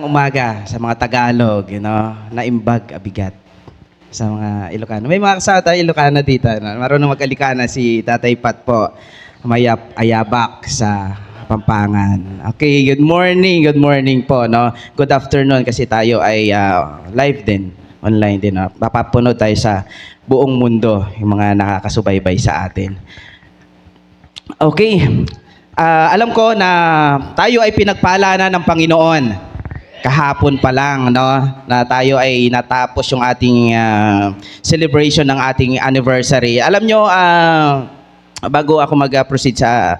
umaga sa mga Tagalog, naimbag, abigat sa mga Ilocano. May mga kasama tayo Ilocano dito. Marunong mag-Alicana si Tatay Pat po. Mayap Ayabak sa Pampangan. Okay, good morning po. Good afternoon kasi tayo ay live din, online din. Papapunod tayo sa buong mundo, yung mga nakakasubaybay sa atin. Okay, alam ko na tayo ay pinagpala na ng Panginoon. Kahapon pa lang, na tayo ay natapos yung ating celebration ng ating anniversary. Alam nyo, bago ako mag-proceed sa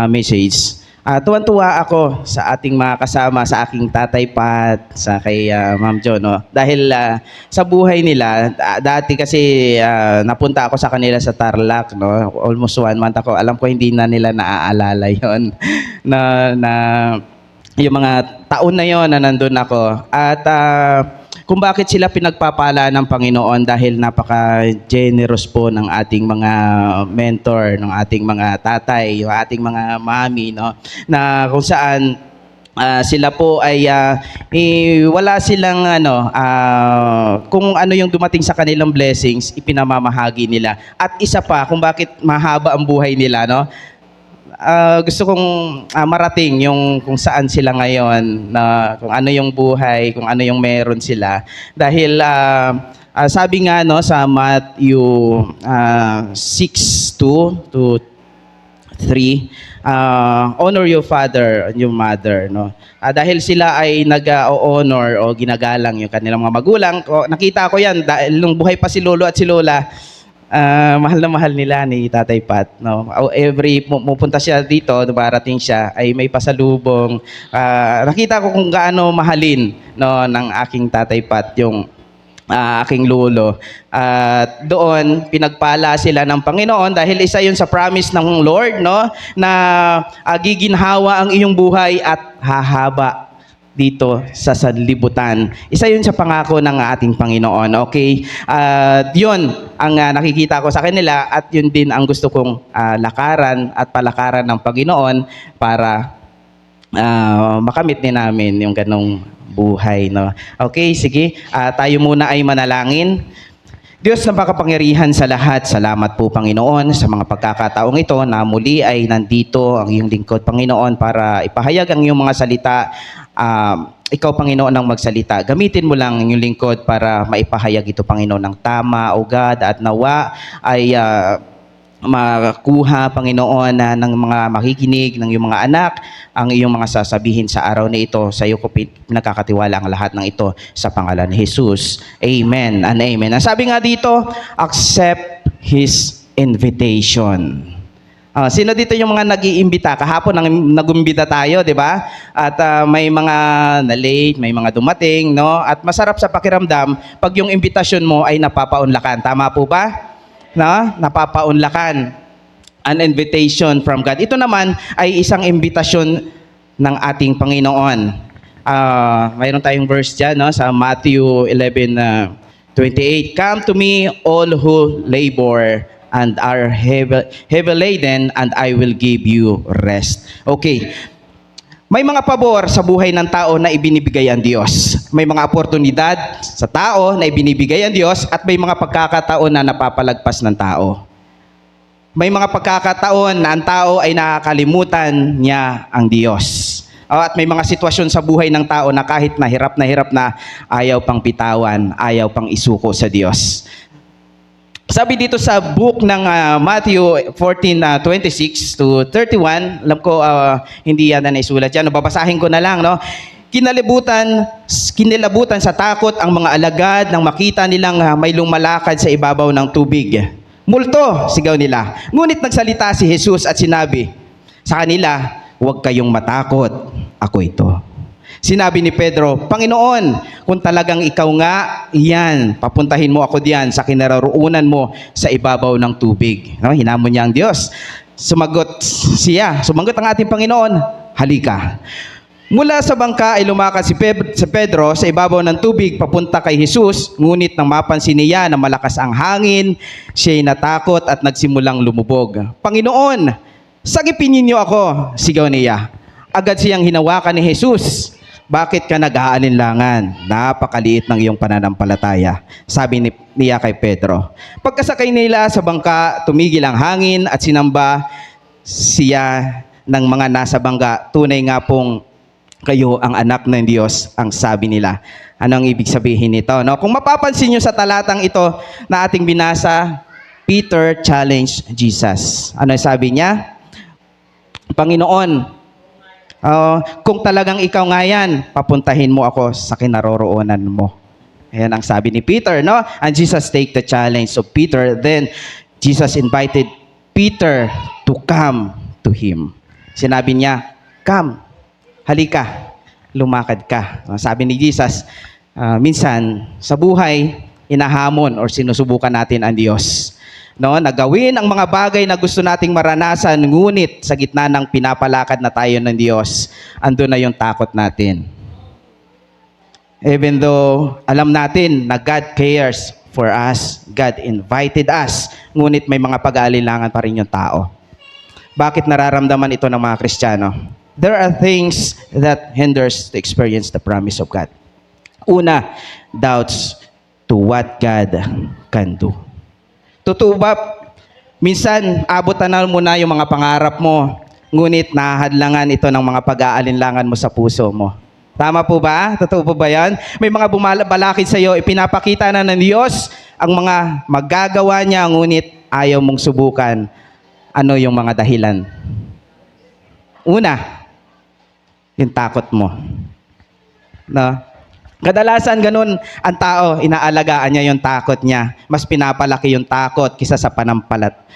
message, tuwan-tuwa ako sa ating mga kasama, sa aking Tatay Pat, sa kay Ma'am Jo, dahil sa buhay nila, dati kasi napunta ako sa kanila sa Tarlac, almost 1 month ako. Alam ko hindi na nila naaalala yon na yung mga taon na yon na nandun ako. At kung bakit sila pinagpapala ng Panginoon dahil napaka-generous po ng ating mga mentor, ng ating mga tatay, yung ating mga mami, na kung saan sila po ay wala silang kung ano yung dumating sa kanilang blessings, ipinamamahagi nila. At isa pa kung bakit mahaba ang buhay nila, gusto kong marating yung kung saan sila ngayon, na kung ano yung buhay, kung ano yung meron sila. Dahil sabi nga sa Matthew 6:2 to 3, honor your father and your mother, dahil sila ay nag-honor o ginagalang yung kanilang mga magulang. Nakita ko yan dahil nung buhay pa si lolo at si lola. Mahal na mahal nila ni Tatay Pat, every pupunta siya dito, dumarating siya, ay may pasalubong. Nakita ko kung gaano mahalin ng aking Tatay Pat yung aking lolo. At doon pinagpala sila ng Panginoon dahil isa yun sa promise ng Lord, na giginhawa ang iyong buhay at hahaba dito sa sanlibutan. Isa yun sa pangako ng ating Panginoon. Okay? Yun ang nakikita ko sa kanila, at yun din ang gusto kong lakaran at palakaran ng Panginoon para makamit din namin yung ganong buhay. Okay, sige. Tayo muna ay manalangin. Diyos na makapangyarihan sa lahat, salamat po Panginoon sa mga pagkakataong ito na muli ay nandito ang iyong lingkod Panginoon para ipahayag ang iyong mga salita. Ikaw Panginoon ang magsalita. Gamitin mo lang ang iyong lingkod para maipahayag ito Panginoon ng tama, o God, at nawa ay makuha Panginoon ng mga makikinig, ng iyong mga anak, ang iyong mga sasabihin sa araw na ito. Sa iyo ko pinagkakatiwala ang lahat ng ito sa pangalan ni Jesus. Amen and amen. Ang sabi nga dito, accept His invitation. Sino dito yung mga nag-iimbita? Kahapon nag-iimbita tayo, di ba? At may mga na-late, may mga dumating, At masarap sa pakiramdam pag yung imbitasyon mo ay napapaunlakan. Tama po ba? Napapaunlakan. An invitation from God. Ito naman ay isang imbitasyon ng ating Panginoon. Mayroon tayong verse dyan, sa Matthew 11:28. Come to me all who labor and are heavy laden, and I will give you rest. Okay. May mga pabor sa buhay ng tao na ibinibigay ang Diyos. May mga oportunidad sa tao na ibinibigay ang Diyos, at may mga pagkakataon na napapalagpas ng tao. May mga pagkakataon na ang tao ay nakakalimutan niya ang Diyos. At may mga sitwasyon sa buhay ng tao na kahit na hirap na ayaw pang bitawan, ayaw pang isuko sa Diyos. Sabi dito sa book ng Matthew 14:26 to 31, alam ko hindi yan na naisulat yan, babasahin ko na lang, Kinilabutan sa takot ang mga alagad nang makita nilang may lumalakad sa ibabaw ng tubig. Multo, sigaw nila. Ngunit nagsalita si Jesus at sinabi sa kanila, huwag kayong matakot, ako ito. Sinabi ni Pedro, Panginoon, kung talagang ikaw nga, iyan, papuntahin mo ako diyan sa kinaroroonan mo sa ibabaw ng tubig. Hinamon niya ang Diyos. Sumagot ang ating Panginoon, halika. Mula sa bangka ay lumakad si Pedro sa ibabaw ng tubig papunta kay Jesus, ngunit nang mapansin niya na malakas ang hangin, siya'y natakot at nagsimulang lumubog. Panginoon, sagipin ninyo ako, sigaw niya. Agad siyang hinawakan ni Jesus. bakit ka nag-aalinlangan? Napakaliit ng iyong pananampalataya, sabi niya kay Pedro. Pagkasakay nila sa bangka, tumigil ang hangin at sinamba siya ng mga nasa bangka. Tunay nga pong kayo ang anak ng Diyos, ang sabi nila. Ano ang ibig sabihin nito? No? Kung mapapansin nyo sa talatang ito na ating binasa, Peter challenged Jesus. Ano sabi niya? Panginoon, kung talagang ikaw nga yan, papuntahin mo ako sa kinaroroonan mo. Ayan ang sabi ni Peter, no? And Jesus take the challenge of Peter. Then, Jesus invited Peter to come to him. Sinabi niya, come, halika, lumakad ka. Sabi ni Jesus, minsan sa buhay, inahamon or sinusubukan natin ang Diyos. No, nagawin ang mga bagay na gusto nating maranasan, ngunit sa gitna ng pinapalakad na tayo ng Diyos, andun na yung takot natin. Even though alam natin na God cares for us, God invited us, ngunit may mga pag-aalinlangan pa rin yung tao. Bakit nararamdaman ito ng mga Kristiyano? There are things that hinders to experience the promise of God. Una, doubts to what God can do. Totoo ba, minsan abutan na mo na yung mga pangarap mo, ngunit nahadlangan ito ng mga pag-aalinlangan mo sa puso mo. Tama po ba? Totoo po ba yan? May mga bumabalakid sa iyo, ipinapakita na ng Diyos ang mga magagawa niya, ngunit ayaw mong subukan. Ano yung mga dahilan? Una, yung takot mo. No? Kadalasan ganun ang tao, inaalagaan niya yung takot niya. Mas pinapalaki yung takot kisa sa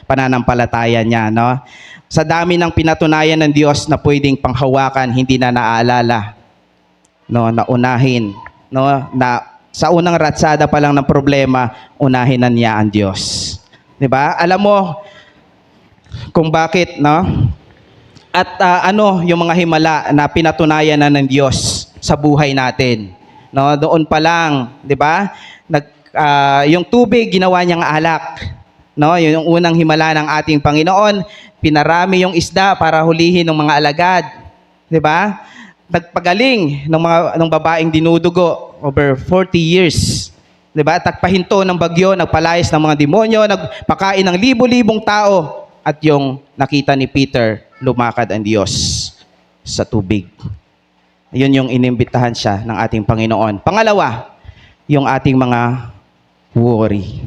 pananampalataya niya. No? Sa dami ng pinatunayan ng Diyos na pwedeng panghawakan, hindi na naaalala. No, naunahin. No, na sa unang ratsada pa lang ng problema, unahin na niya ang Diyos. 'Di ba? Alam mo kung bakit, no? At ano yung mga himala na pinatunayan na ng Diyos sa buhay natin. No, doon pa lang, 'di ba? Yung tubig ginawa niyang alak. No, yung unang himala ng ating Panginoon, pinarami yung isda para hulihin ng mga alagad, 'di ba? Nagpagaling ng babaeng dinudugo over 40 years. 'Di ba? Tagpahinto ng bagyo, nagpalayas ng mga demonyo, nagpakain ng libo-libong tao, at yung nakita ni Peter, lumakad ang Diyos sa tubig. Yun yung inimbitahan siya ng ating Panginoon. Pangalawa, yung ating mga worry.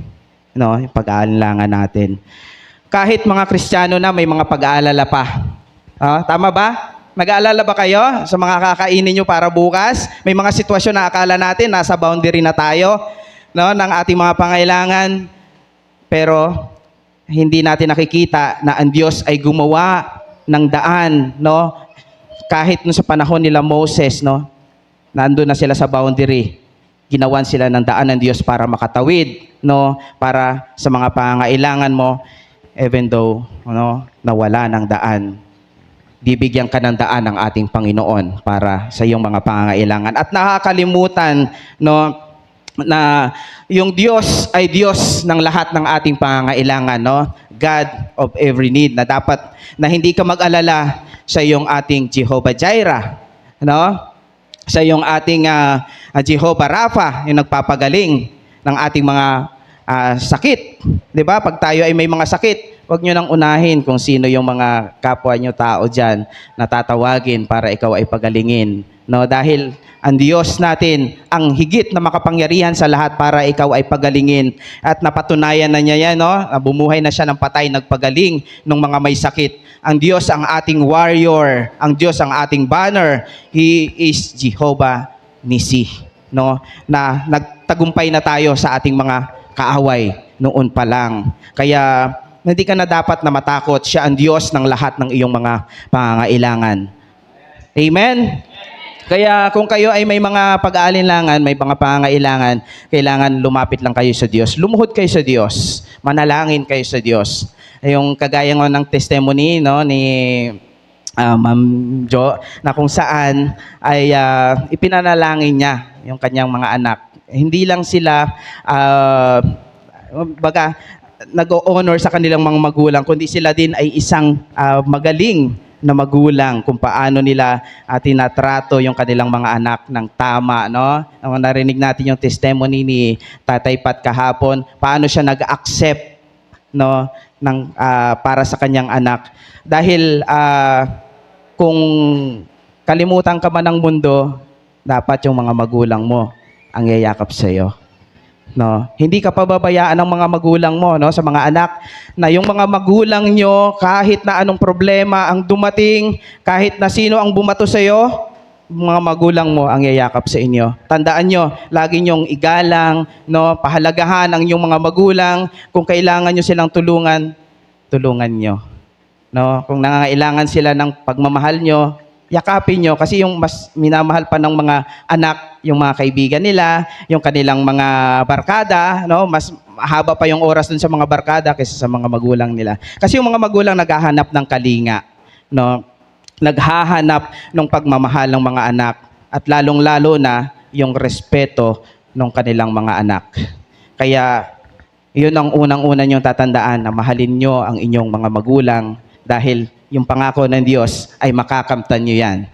No, yung pag-aalinlangan natin. Kahit mga Kristiyano na, may mga pag-aalala pa. Tama ba? Nag-aalala ba kayo sa mga kakainin nyo para bukas? May mga sitwasyon na akala natin, nasa boundary na tayo, no, ng ating mga pangailangan. Pero, hindi natin nakikita na ang Diyos ay gumawa ng daan, no? Kahit no sa panahon nila Moses, no, nandun na sila sa boundary, ginawan sila ng daan ng Diyos para makatawid, no, para sa mga pangailangan mo, even though, no, nawala ng daan, bibigyan ka ng daan ng ating Panginoon para sa iyong mga pangangailangan. At nakakalimutan, no, na yung Diyos ay Diyos ng lahat ng ating pangangailangan, no? God of every need, na dapat na hindi ka mag-alala sa iyong ating Jehovah Jireh, no? Sa iyong ating Jehovah Rapha, yung nagpapagaling ng ating mga sakit. 'Di ba? Pag tayo ay may mga sakit, huwag nyo nang unahin kung sino yung mga kapwa nyo tao dyan na tatawagin para ikaw ay pagalingin. No? Dahil ang Diyos natin ang higit na makapangyarihan sa lahat para ikaw ay pagalingin. At napatunayan na niya yan, no? Bumuhay na siya ng patay, nagpagaling ng mga may sakit. Ang Diyos ang ating warrior, ang Diyos ang ating banner. He is Jehovah Nissi, no? Na nagtagumpay na tayo sa ating mga kaaway noon pa lang. Kaya hindi ka na dapat na matakot. Siya ang Diyos ng lahat ng iyong mga pangangailangan. Amen? Kaya kung kayo ay may mga pag-aalinlangan, may mga pangangailangan, kailangan lumapit lang kayo sa Diyos. Lumuhod kayo sa Diyos. Manalangin kayo sa Diyos. Yung kagaya ng testimony, no, ni Ma'am Jo, na kung saan ay ipinanalangin niya yung kanyang mga anak. Hindi lang sila nag-honor sa kanilang mga magulang, kundi sila din ay isang magaling na magulang kung paano nila tinatrato yung kanilang mga anak ng tama, no? Narinig natin yung testimony ni Tatay Pat kahapon, paano siya nag-accept, no, para sa kanyang anak. Dahil kung kalimutan ka man ng mundo, dapat yung mga magulang mo ang yayakap sa iyo. No, hindi ka pababayaan ng mga magulang mo, no, sa mga anak, na yung mga magulang nyo, kahit na anong problema ang dumating, kahit na sino ang bumato sa iyo, mga magulang mo ang yayakap sa inyo. Tandaan nyo, lagi nyong igalang, no, pahalagahan ang inyong mga magulang. Kung kailangan nyo silang tulungan, tulungan nyo. No, kung nangangailangan sila ng pagmamahal nyo, yakapin nyo, kasi yung mas minamahal pa ng mga anak, yung mga kaibigan nila, yung kanilang mga barkada, no, mas mahaba pa yung oras dun sa mga barkada kaysa sa mga magulang nila. Kasi yung mga magulang naghahanap ng kalinga, no, naghahanap ng pagmamahal ng mga anak, at lalong-lalo na yung respeto ng kanilang mga anak. Kaya yun ang unang-una nyong tatandaan, na mahalin nyo ang inyong mga magulang, dahil yung pangako ng Diyos ay makakamtan nyo yan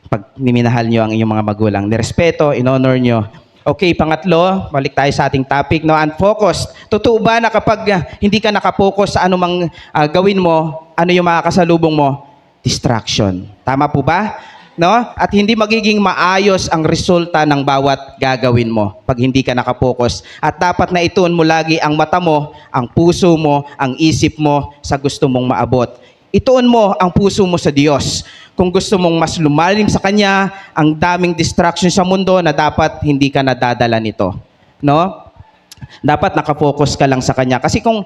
pag niminahal nyo ang inyong mga magulang. Nirespeto, in-honor nyo. Okay, pangatlo, balik tayo sa ating topic, no, unfocused. Totoo ba na kapag hindi ka nakapokus sa anumang gawin mo, ano yung makakasalubong mo? Distraction. Tama po ba? No? At hindi magiging maayos ang resulta ng bawat gagawin mo pag hindi ka nakapokus. At dapat na ituon mo lagi ang mata mo, ang puso mo, ang isip mo sa gusto mong maabot. Ituon mo ang puso mo sa Diyos. Kung gusto mong mas lumalim sa Kanya, ang daming distraction sa mundo na dapat hindi ka nadadala nito. No? Dapat nakafocus ka lang sa Kanya. Kasi kung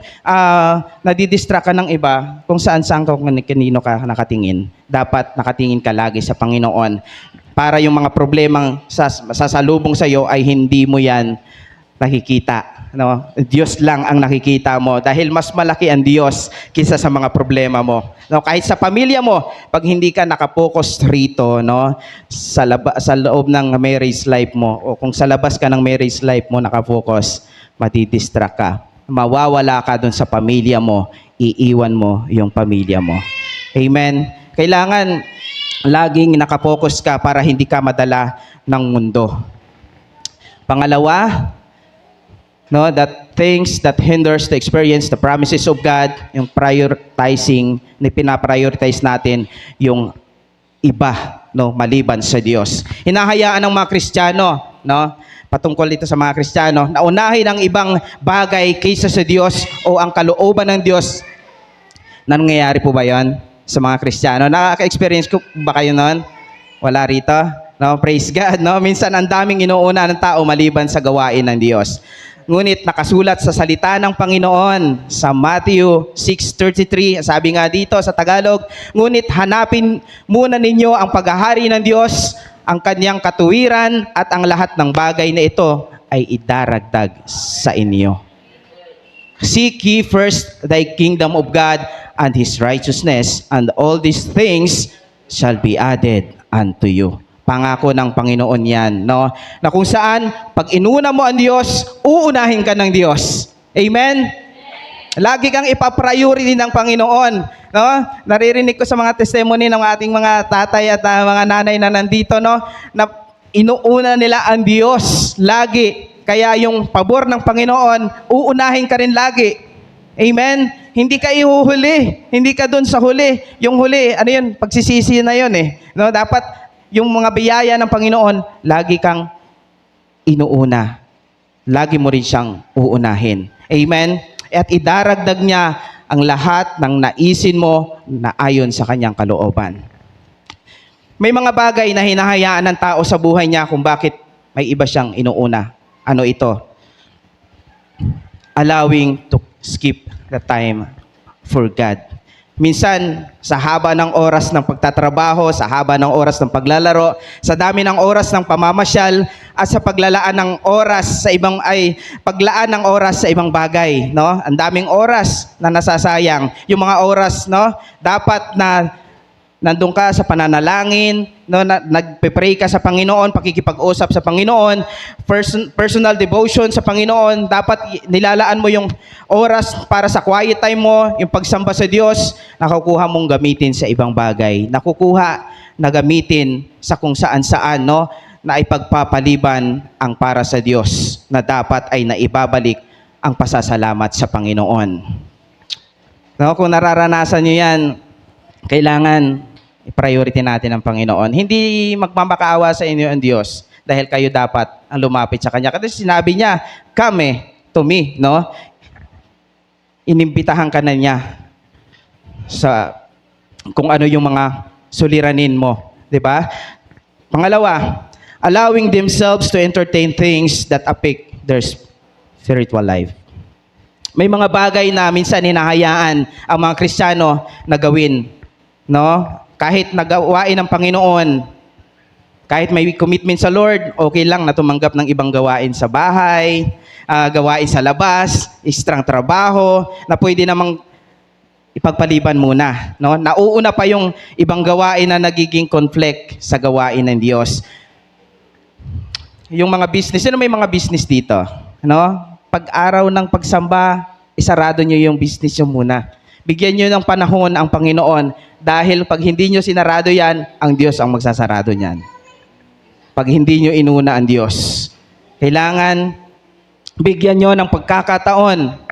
nadidistract ka ng iba, kung saan-saan ka, kung kanino ka nakatingin, dapat nakatingin ka lagi sa Panginoon. Para yung mga problemang sasalubong sa iyo ay hindi mo yan nakikita. No? Diyos lang ang nakikita mo, dahil mas malaki ang Diyos kaysa sa mga problema mo. No? Kahit sa pamilya mo, pag hindi ka nakapokus rito, no, sa loob ng marriage life mo, o kung sa labas ka ng marriage life mo nakapokus, matidistract ka. Mawawala ka dun sa pamilya mo, iiwan mo yung pamilya mo. Amen? Kailangan laging nakapokus ka para hindi ka madala ng mundo. Pangalawa, no, that things that hinders the experience, the promises of God, yung prioritizing, pinaprioritize natin yung iba, no, maliban sa Diyos. Hinahayaan ng mga Kristiyano, no, patungkol dito sa mga Kristiyano, na unahin ang ibang bagay kaysa sa Diyos o ang kalooban ng Diyos. Nangyayari po ba yon sa mga Kristiyano? Nakaka-experience ko ba kayo nun? Wala rito? No, praise God, no? Minsan ang daming inuuna ng tao maliban sa gawain ng Diyos. Ngunit nakasulat sa salita ng Panginoon sa Matthew 6:33, sabi nga dito sa Tagalog, ngunit hanapin muna ninyo ang paghahari ng Diyos, ang kanyang katuwiran, at ang lahat ng bagay na ito ay idaragdag sa inyo. Seek ye first thy kingdom of God and His righteousness, and all these things shall be added unto you. Pangako ng Panginoon yan, no? Na kung saan, pag inuna mo ang Diyos, uunahin ka ng Diyos. Amen? Lagi kang ipapriority ng Panginoon, no? Naririnig ko sa mga testimony ng ating mga tatay at mga nanay na nandito, no? Na inuuna nila ang Diyos lagi. Kaya yung pabor ng Panginoon, uunahin ka rin lagi. Amen? Hindi ka ihuhuli. Hindi ka dun sa huli. Yung huli, ano yun? Pagsisisi na yun eh. No? Dapat yung mga biyaya ng Panginoon, lagi kang inuuna. Lagi mo rin siyang uunahin. Amen? At idaragdag niya ang lahat ng naisin mo na ayon sa kanyang kalooban. May mga bagay na hinahayaan ng tao sa buhay niya kung bakit may iba siyang inuuna. Ano ito? Allowing to skip the time for God. Minsan, sa haba ng oras ng pagtatrabaho, sa haba ng oras ng paglalaro, sa dami ng oras ng pamamasyal, at sa paglalaan ng oras sa paglaan ng oras sa ibang bagay, no? Ang daming oras na nasasayang. Yung mga oras, no, dapat na nandun ka sa pananalangin, no, nagpe-pray ka sa Panginoon, pakikipag-usap sa Panginoon, personal devotion sa Panginoon, dapat nilalaan mo yung oras para sa quiet time mo, yung pagsamba sa Diyos, nakukuha mong gamitin sa ibang bagay. Nakukuha na gamitin sa kung saan-saan, no, na ipagpapaliban ang para sa Diyos na dapat ay naibabalik ang pasasalamat sa Panginoon. No, kung nararanasan nyo yan, kailangan i-priority natin ang Panginoon. Hindi magmamakaawa sa inyo ang Diyos dahil kayo dapat ang lumapit sa Kanya. Kasi sinabi niya, come to me, no? Inimbitahan ka na niya sa kung ano yung mga suliranin mo. Di ba? Pangalawa, allowing themselves to entertain things that affect their spiritual life. May mga bagay na minsan hinahayaan ang mga Kristiyano na gawin, no? Kahit nagawain ng Panginoon, kahit may commitment sa Lord, okay lang na tumanggap ng ibang gawain sa bahay, gawain sa labas, ekstrang trabaho, na pwede namang ipagpaliban muna, no? Nauuna pa yung ibang gawain na nagiging conflict sa gawain ng Diyos. Yung mga business, sino may mga business dito? No? Pag-araw ng pagsamba, isarado nyo yung business nyo muna. Bigyan nyo ng panahon ang Panginoon dahil pag hindi nyo sinarado yan, ang Diyos ang magsasarado niyan. Pag hindi nyo inuna ang Diyos. Kailangan bigyan nyo ng pagkakataon.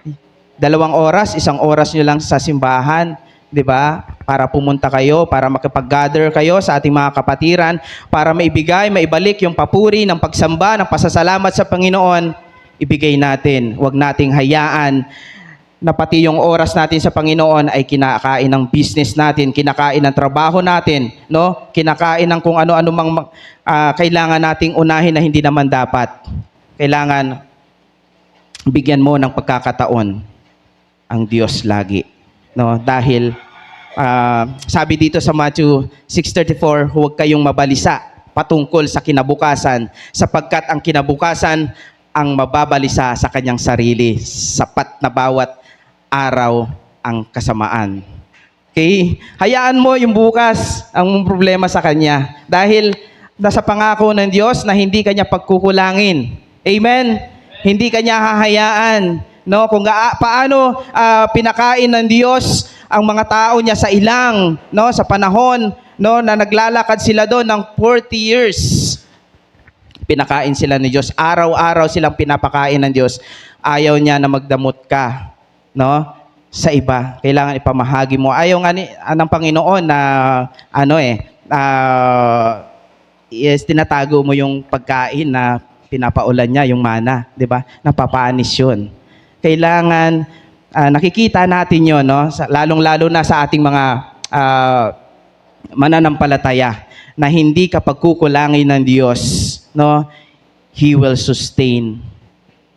2 oras, 1 oras nyo lang sa simbahan, di ba? Para pumunta kayo, para makipag-gather kayo sa ating mga kapatiran, para maibalik yung papuri ng pagsamba, ng pasasalamat sa Panginoon, ibigay natin. Huwag nating hayaan na pati yung oras natin sa Panginoon ay kinakain ng business natin, kinakain ng trabaho natin, no? Kinakain ng kung ano-ano mang kailangan nating unahin na hindi naman dapat. Kailangan bigyan mo ng pagkakataon ang Diyos lagi, no? Dahil sabi dito sa Matthew 6:34, huwag kayong mabalisa patungkol sa kinabukasan, sapagkat ang kinabukasan ang mababalisa sa kanyang sarili, sapat na bawat araw ang kasamaan. Okay? Hayaan mo yung bukas ang problema sa kanya dahil nasa pangako ng Diyos na hindi kanya pagkukulangin. Amen? Hindi kanya hahayaan. No? Kung paano pinakain ng Diyos ang mga tao niya sa ilang, no, sa panahon, no, na naglalakad sila doon ng 40 years. Pinakain sila ni Diyos. Araw-araw silang pinapakain ng Diyos. Ayaw niya na magdamot ka, no, sa iba. Kailangan ipamahagi mo. Ayaw nga ng Panginoon na tinatago mo yung pagkain na pinapaulan niya, yung mana, 'di ba? Napapaanis 'yun. Kailangan nakikita natin 'yon, no? Lalong-lalo na sa ating mga mananampalataya na hindi ka pagkukulangin ng Diyos, no? He will sustain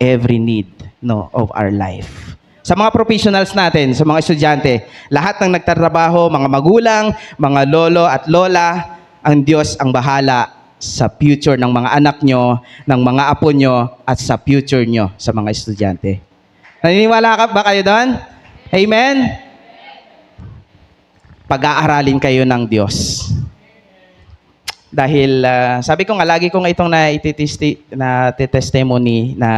every need, no, of our life. Sa mga professionals natin, sa mga estudyante, lahat ng nagtatrabaho, mga magulang, mga lolo at lola, ang Diyos ang bahala sa future ng mga anak nyo, ng mga apo nyo, at sa future nyo sa mga estudyante. Naniniwala ka ba kayo doon? Amen? Pag-aaralin kayo ng Diyos. Dahil sabi ko nga, lagi ko nga itong na-testimony na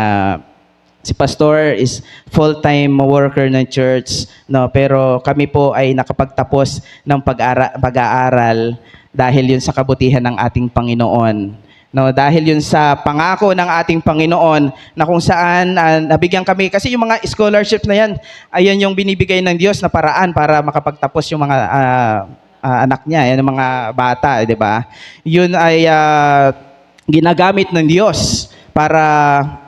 si pastor is full-time worker ng church, no, pero kami po ay nakapagtapos ng pag-aaral dahil yun sa kabutihan ng ating Panginoon. No, dahil yun sa pangako ng ating Panginoon na kung saan nabigyan kami, kasi yung mga scholarships na yan, ayan yung binibigay ng Diyos na paraan para makapagtapos yung mga anak niya, yan yung mga bata, di ba? Yun ay ginagamit ng Diyos para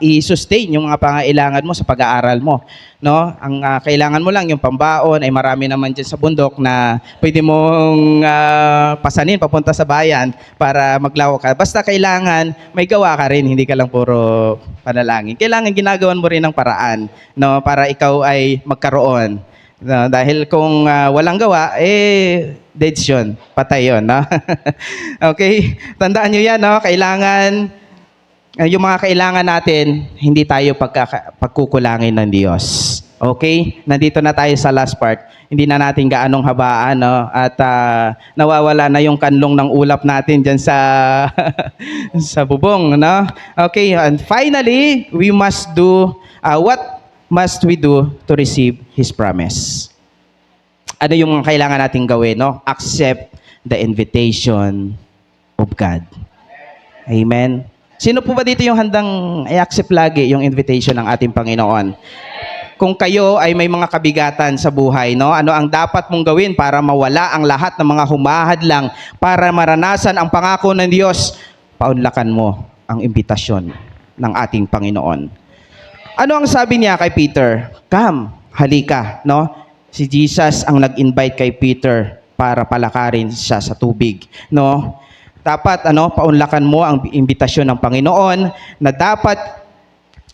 i-sustain yung mga pangailangan mo sa pag-aaral mo, no? Ang kailangan mo lang yung pambaon, ay marami naman diyan sa bundok na pwede mong pasanin papunta sa bayan para maglaho ka. Basta kailangan may gawa ka rin, hindi ka lang puro panalangin. Kailangan ginagawan mo rin ng paraan, no, para ikaw ay magkaroon. No, dahil kung walang gawa, dead yun, patay yun, no? Okay, tandaan nyo yan, no? Kailangan yung mga kailangan natin, hindi tayo pagkukulangin ng Diyos. Okay? Nandito na tayo sa last part. Hindi na natin gaanong habaan, no? At nawawala na yung kanlong ng ulap natin dyan sa sa bubong, no? Okay, and finally, we must do what must we do to receive His promise? Ano yung kailangan natin gawin, no? Accept the invitation of God. Amen. Sino po ba dito yung handang i-accept lagi yung invitation ng ating Panginoon? Kung kayo ay may mga kabigatan sa buhay, no? Ano ang dapat mong gawin para mawala ang lahat ng mga humahadlang para maranasan ang pangako ng Diyos? Paunlakan mo ang imbitasyon ng ating Panginoon. Ano ang sabi niya kay Peter? Come, halika, no? Si Jesus ang nag-invite kay Peter para palakarin siya sa tubig, no? Dapat paunlakan mo ang imbitasyon ng Panginoon na dapat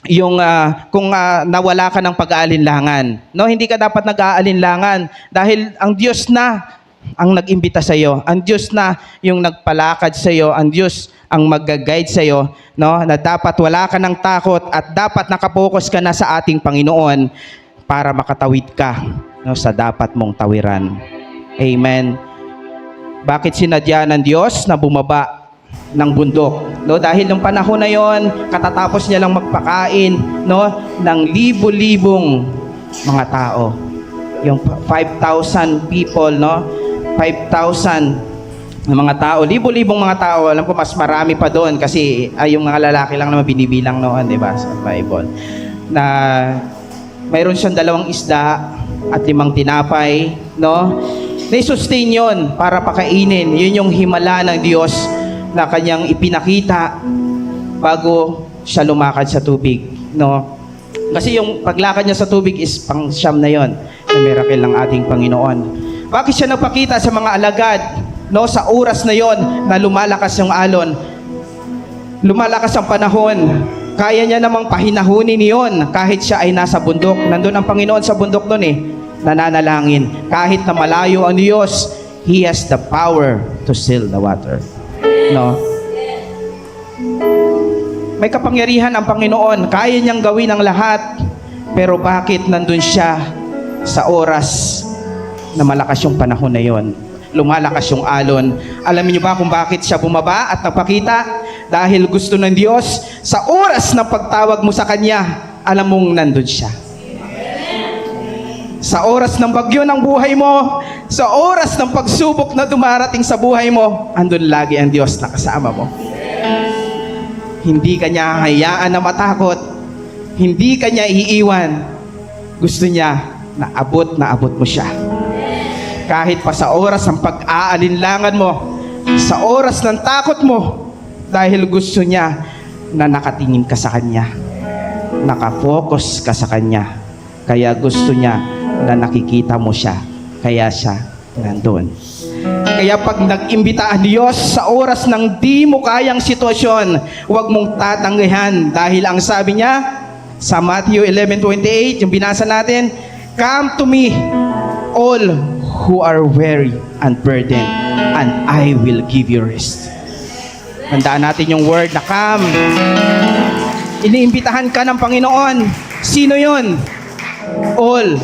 yung kung nawala ka ng pag-aalinlangan, no, hindi ka dapat nag-aalinlangan dahil ang Diyos na ang nag-imbita sa iyo, ang Diyos na yung nagpalakad sa iyo, ang Diyos ang mag-guide sa iyo, no, na dapat wala ka ng takot at dapat nakapokus ka na sa ating Panginoon para makatawid ka, no, sa dapat mong tawiran. Amen. Bakit sinadya ng Diyos na bumaba ng bundok, no? Dahil nung panahon na yon, katatapos niya lang magpakain, no, ng libo-libong mga tao. Yung 5,000 people, no? 5,000 na mga tao, libo-libong mga tao. Alam ko mas marami pa doon kasi yung mga lalaki lang naman binibilang noon, di ba, sa Bible. Na mayroon siyang 2 isda at 5 tinapay, no? Nai-sustain yun para pakainin. Yun yung himala ng Diyos na kanyang ipinakita bago siya lumakad sa tubig, no? Kasi yung paglakad niya sa tubig is pang-siyam na yon na miracle ng ating Panginoon. Bakit siya nagpakita sa mga alagad, no, sa oras na yon na lumalakas yung alon, lumalakas ang panahon, kaya niya namang pahinahunin yon kahit siya ay nasa bundok. Nandun ang Panginoon sa bundok nun nananalangin. Kahit na malayo ang Diyos, He has the power to still the water. No? May kapangyarihan ang Panginoon. Kaya niyang gawin ang lahat. Pero bakit nandun siya sa oras na malakas yung panahon na yon? Lumalakas yung alon. Alam niyo ba kung bakit siya bumaba at nagpakita? Dahil gusto ng Diyos, sa oras ng pagtawag mo sa Kanya, alam mong nandun siya. Sa oras ng bagyo ng buhay mo, sa oras ng pagsubok na dumarating sa buhay mo, andun lagi ang Diyos na kasama mo. Hindi Kanya hayaan na matakot. Hindi Kanya iiwan. Gusto Niya na abot mo siya. Kahit pa sa oras ng pag-aalinlangan mo, sa oras ng takot mo, dahil gusto Niya na nakatingin ka sa Kanya. Nakafocus ka sa Kanya. Kaya gusto Niya na nakikita mo siya, kaya siya nandun. Kaya pag nag-imbita ang Diyos sa oras ng di mo kayang sitwasyon, huwag mong tatanggihan dahil ang sabi niya sa Matthew 11:28, yung binasa natin, "Come to me, all who are weary and burdened, and I will give you rest." Tandaan natin yung word na come. Iniimbitahan ka ng Panginoon. Sino yon? All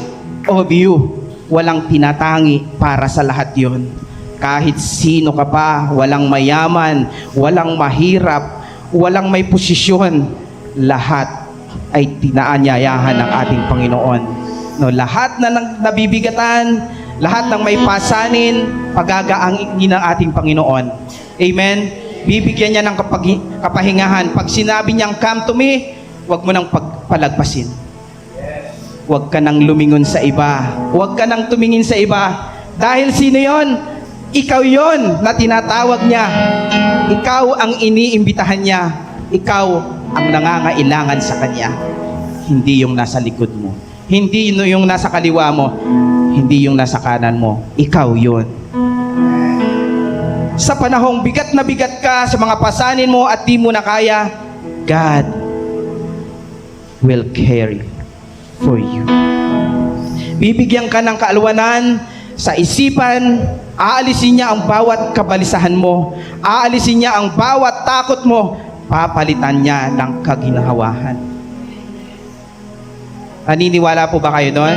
of you. Walang tinatangi para sa lahat yon. Kahit sino ka pa, walang mayaman, walang mahirap, walang may posisyon, lahat ay tinaanyayahan ng ating Panginoon. No, lahat na nabibigatan, lahat ng may pasanin, pagagaangin ng ating Panginoon. Amen? Bibigyan niya ng kapahingahan. Pag sinabi niyang come to me, huwag mo nang palagpasin. Huwag ka nang lumingon sa iba. Huwag ka nang tumingin sa iba. Dahil sino yon? Ikaw yon na tinatawag niya. Ikaw ang iniimbitahan niya. Ikaw ang nangangailangan sa Kanya. Hindi yung nasa likod mo. Hindi yung nasa kaliwa mo. Hindi yung nasa kanan mo. Ikaw yon. Sa panahong bigat na bigat ka sa mga pasanin mo at di mo na kaya, God will carry for you. Bibigyan ka ng kaalwanan sa isipan, aalisin niya ang bawat kabalisahan mo, aalisin niya ang bawat takot mo, papalitan niya ng kaginhawahan. Naniniwala po ba kayo doon?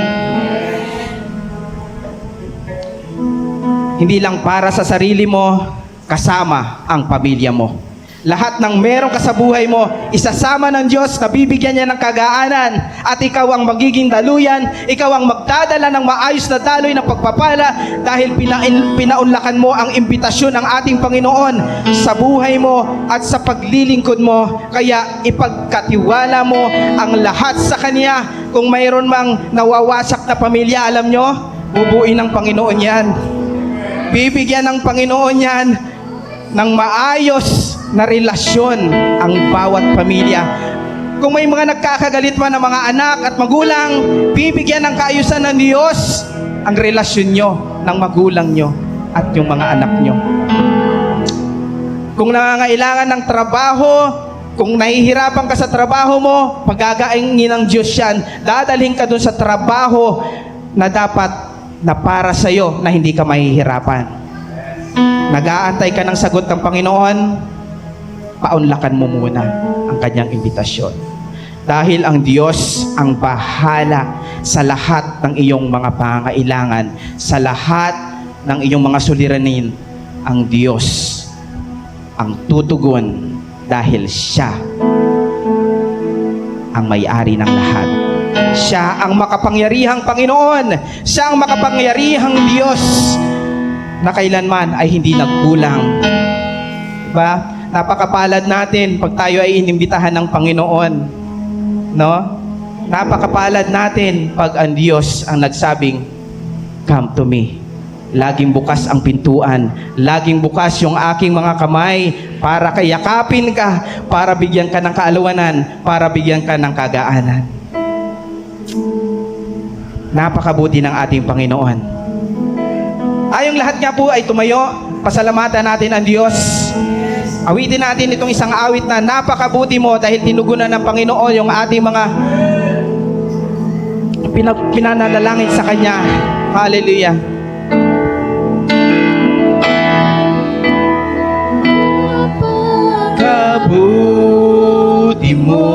Hindi lang para sa sarili mo, kasama ang pamilya mo. Lahat ng meron ka sa buhay mo, isasama ng Diyos na bibigyan niya ng kagaanan at ikaw ang magiging daluyan, ikaw ang magdadala ng maayos na daloy ng pagpapala dahil pinaunlakan mo ang imbitasyon ng ating Panginoon sa buhay mo at sa paglilingkod mo. Kaya ipagkatiwala mo ang lahat sa Kanya. Kung mayroon mang nawawasak na pamilya, alam nyo, bubuin ng Panginoon yan. Bibigyan ng Panginoon yan ng maayos na relasyon ang bawat pamilya. Kung may mga nagkakagalit man ng mga anak at magulang, bibigyan ng kaayusan ng Diyos ang relasyon nyo ng magulang nyo at yung mga anak nyo. Kung nangangailangan ng trabaho, kung nahihirapan ka sa trabaho mo, pagagaingin ng Diyos yan. Dadalhin ka dun sa trabaho na dapat na para sa'yo na hindi ka mahihirapan. Nag-aantay ka ng sagot ng Panginoon, paunlakan mo muna ang kanyang imbitasyon. Dahil ang Diyos ang bahala sa lahat ng iyong mga pangangailangan, sa lahat ng iyong mga suliranin, ang Diyos ang tutugon dahil Siya ang may-ari ng lahat. Siya ang makapangyarihang Panginoon. Siya ang makapangyarihang Diyos na kailanman ay hindi nagkulang. Diba? Napakapalad natin pag tayo ay inimbitahan ng Panginoon. No? Napakapalad natin pag ang Diyos ang nagsabing, "Come to me." Laging bukas ang pintuan. Laging bukas yung aking mga kamay para kayakapin ka, para bigyan ka ng kaalawanan, para bigyan ka ng kagaanan. Napakabuti ng ating Panginoon. Ayong lahat nga po ay tumayo, pasalamatan natin ang Diyos. Awitin natin itong isang awit na napakabuti mo dahil tinugunan ng Panginoon yung ating mga pinanalangin sa Kanya. Hallelujah. Kabuti mo,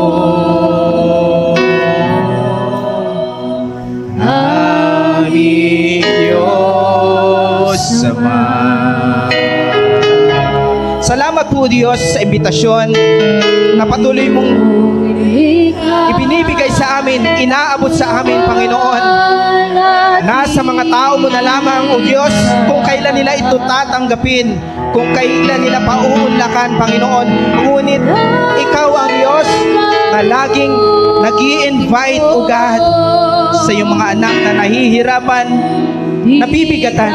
aming Diyos Ama. Salamat po Diyos sa imbitasyon na patuloy mong ibinibigay sa amin, inaabot sa amin, Panginoon. Nasa mga tao mo na lamang, O Diyos, kung kailan nila ito tatanggapin, kung kailan nila pauunlakan, Panginoon. Ngunit Ikaw ang Diyos na laging nag-i-invite, O God, sa iyong mga anak na nahihirapan, nabibigatan.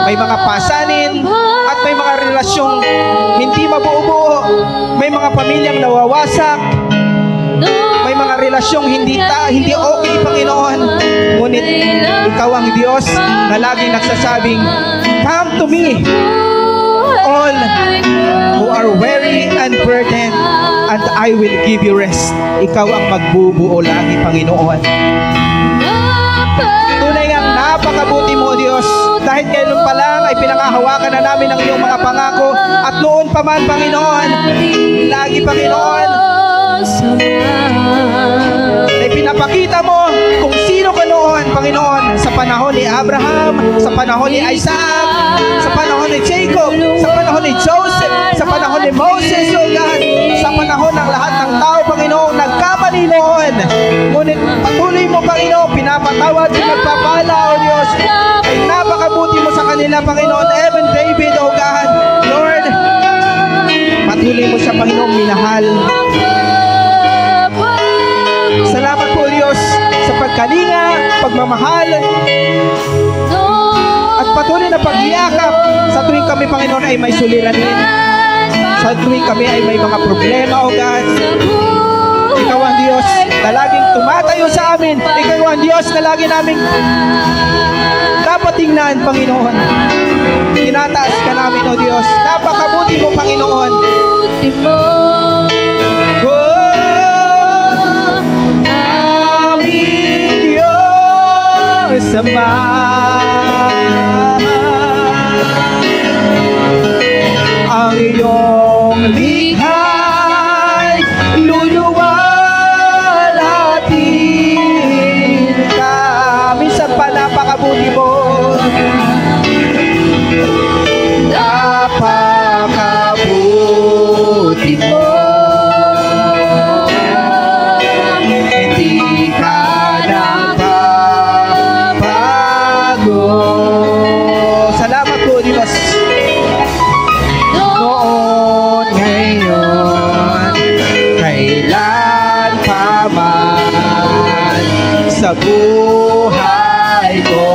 May mga pasanin at may mga relasyong hindi mabuo-buo. May mga pamilyang nawawasak. May mga relasyong hindi okay, Panginoon. Ngunit Ikaw ang Diyos na laging nagsasabing, "Come to me, all who are weary and burdened, and I will give you rest." Ikaw ang magbubuo lagi, Panginoon. Tunay ang napakabuti mo, Diyos. Dahil kailan pa lang ay pinangahawakan na namin ang iyong mga pangako. At noon pa man, Panginoon, lagi, Panginoon, ay pinapakita mo kung sino ka noon, Panginoon, sa panahon ni Abraham, sa panahon ni Isaac, sa panahon ni Jacob, sa panahon ni Joseph, sa panahon ni Moses, O God, sa panahon ng lahat ng tao, Panginoon, nagkamali noon. Ngunit patuloy mo, Panginoon, pinapatawad at nagpapala, O Diyos. Ay napakabuti mo sa kanila, Panginoon. Even David, O God, Lord, patuloy mo siya, Panginoon, minahal. Salamat po, Diyos, sa pagkalinga, pagmamahal, at patuloy na pagyakap sa tuwing kami, Panginoon, ay may suliranin. Sa tuwing kami ay may mga problema, O God. Ikaw ang Diyos na laging tumatayo sa amin. Ikaw ang Diyos na lagi naming dapat tingnan, Panginoon. Tinataas ka namin, O Diyos. Napakabuti mo, Panginoon. Sama ang iyong likha't luluwalhati Hindi ka nagbabago. Salamat po, Diyos. Noon, ngayon, kailan pa man sa buhay ko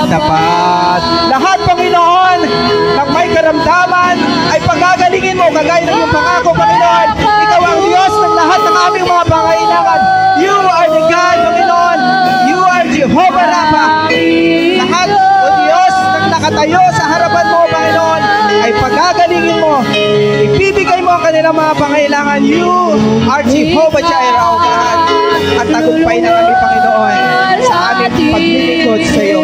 tapat. Lahat, Panginoon, ng may karamdaman ay pagagalingin mo, kagaya ng iyong pangako, Panginoon. Ikaw ang Diyos ng lahat ng aming mga pangailangan. You are the God, Panginoon. You are Jehovah Rapha. Lahat, O Diyos, ng nakatayo sa harapan mo, Panginoon, ay pagagalingin mo. Ibibigay mo ang kanilang mga pangailangan. You are Jehovah Jireh, O God. At tagumpay na kami, Panginoon, sa aming paglilingkod sa iyo.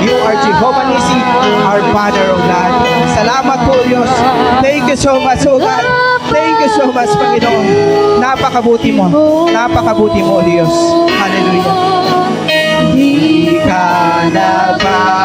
You are Jehovah Nissi, our Father, O God. Salamat po, Diyos. Thank you so much, O God. Thank you so much, Panginoon. Napakabuti mo. Napakabuti mo, O Diyos. Hallelujah. Di ka nagbabago.